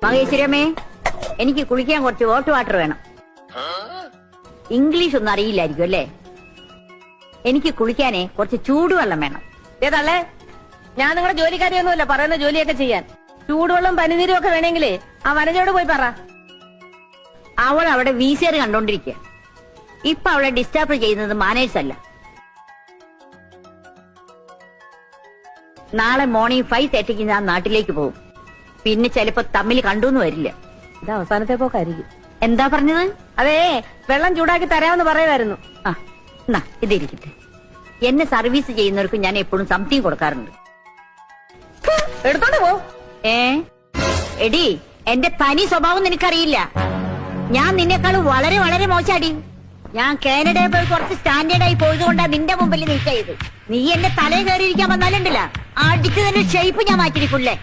മഹേശ്വരമ്മേ, എനിക്ക് കുളിക്കാൻ കുറച്ച് ഹോട്ട് വാട്ടർ വേണം. ഇംഗ്ലീഷ് ഒന്നും അറിയില്ലായിരിക്കും അല്ലേ? എനിക്ക് കുളിക്കാനേ കുറച്ച് ചൂടുവെള്ളം വേണം. ഏതല്ലേ, ഞാൻ നിങ്ങളുടെ ജോലിക്കാരിയൊന്നുമല്ല പറയുന്ന ജോലിയൊക്കെ ചെയ്യാൻ. ചൂടുവെള്ളം പനിനീരും ഒക്കെ വേണമെങ്കിലേ ആ വനജയോട് പോയി പറ. അവൾ അവിടെ വീസിയർ കണ്ടോണ്ടിരിക്കുക. ഇപ്പൊ അവളെ ഡിസ്റ്റർബ് ചെയ്യുന്നത് മാനേഴ്സ് അല്ല. നാളെ മോർണിംഗ് 5:30 ഞാൻ നാട്ടിലേക്ക് പോകും. പിന്നെ ചിലപ്പോ തമ്മിൽ കണ്ടൂന്ന് വരില്ല. ഇത് അവസാനത്തെ പോക്കായിരിക്കും. എന്താ പറഞ്ഞത്? അതേ, വെള്ളം ചൂടാക്കി തരാമെന്ന് പറയുമായിരുന്നു. ആ, എന്നാ ഇതിരിക്കട്ടെ. എന്നെ സർവീസ് ചെയ്യുന്നവർക്ക് ഞാൻ എപ്പോഴും സംതിങ് കൊടുക്കാറുണ്ട്. എടുത്തോണ്ട് പോ. എടി, എന്റെ തനി സ്വഭാവം നിനക്കറിയില്ല. ഞാൻ നിന്നെക്കാൾ വളരെ വളരെ മോശാടി. ഞാൻ കാനഡയിൽ പോയി കുറച്ച് സ്റ്റാൻഡേർഡായി പോയതുകൊണ്ടാ നിന്റെ മുമ്പിൽ നിൽക്കയത്. നീ എന്റെ തലയിൽ കയറിയിരിക്കാൻ വന്നാലുണ്ടല്ല, അടിച്ചു തന്നെ ഷേപ്പ് ഞാൻ മാറ്റിയിരിക്കുള്ളേ.